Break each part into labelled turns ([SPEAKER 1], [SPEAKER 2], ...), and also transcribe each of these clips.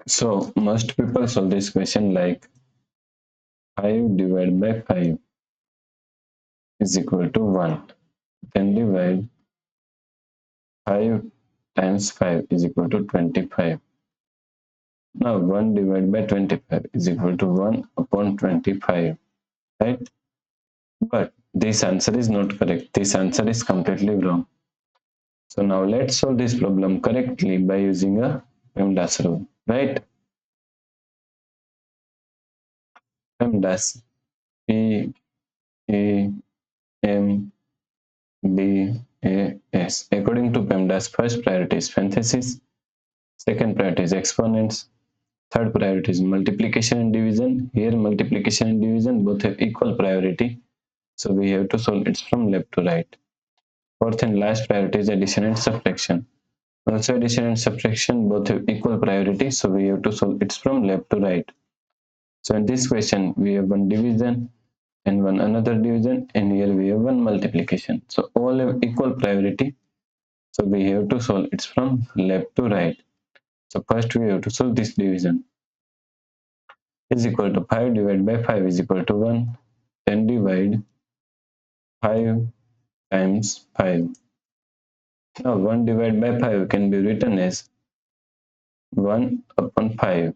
[SPEAKER 1] So most people solve this question like 5 divided by 5 is equal to 1. Then divide 5 times 5 is equal to 25. Now 1 divided by 25 is equal to 1 upon 25, right? But this answer is not correct. This answer is completely wrong. So now let's solve this problem correctly by using a PEMDAS rule, right? PEMDAS, P E M D A S. According to PEMDAS, first priority is parentheses, second priority is exponents, third priority is multiplication and division. Here multiplication and division both have equal priority, so we have to solve it from left to right. Fourth and last priority is addition and subtraction. Also addition and subtraction both have equal priority, so we have to solve it from left to right. So in this question we have one division and one another division, and here we have one multiplication. So all have equal priority, so we have to solve it from left to right. So first we have to solve this division. Is equal to 5 divided by 5 is equal to 1. Then divide 5 times 5. Now 1 divided by 5 can be written as 1 upon 5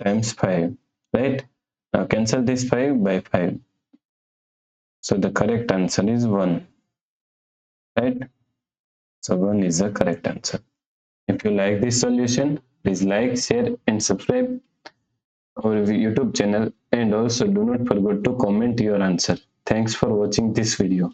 [SPEAKER 1] times 5, right? Now cancel this 5 by 5. So the correct answer is 1, right? So 1 is the correct answer. If you like this solution, please like, share and subscribe our YouTube channel, and also do not forget to comment your answer. Thanks for watching this video.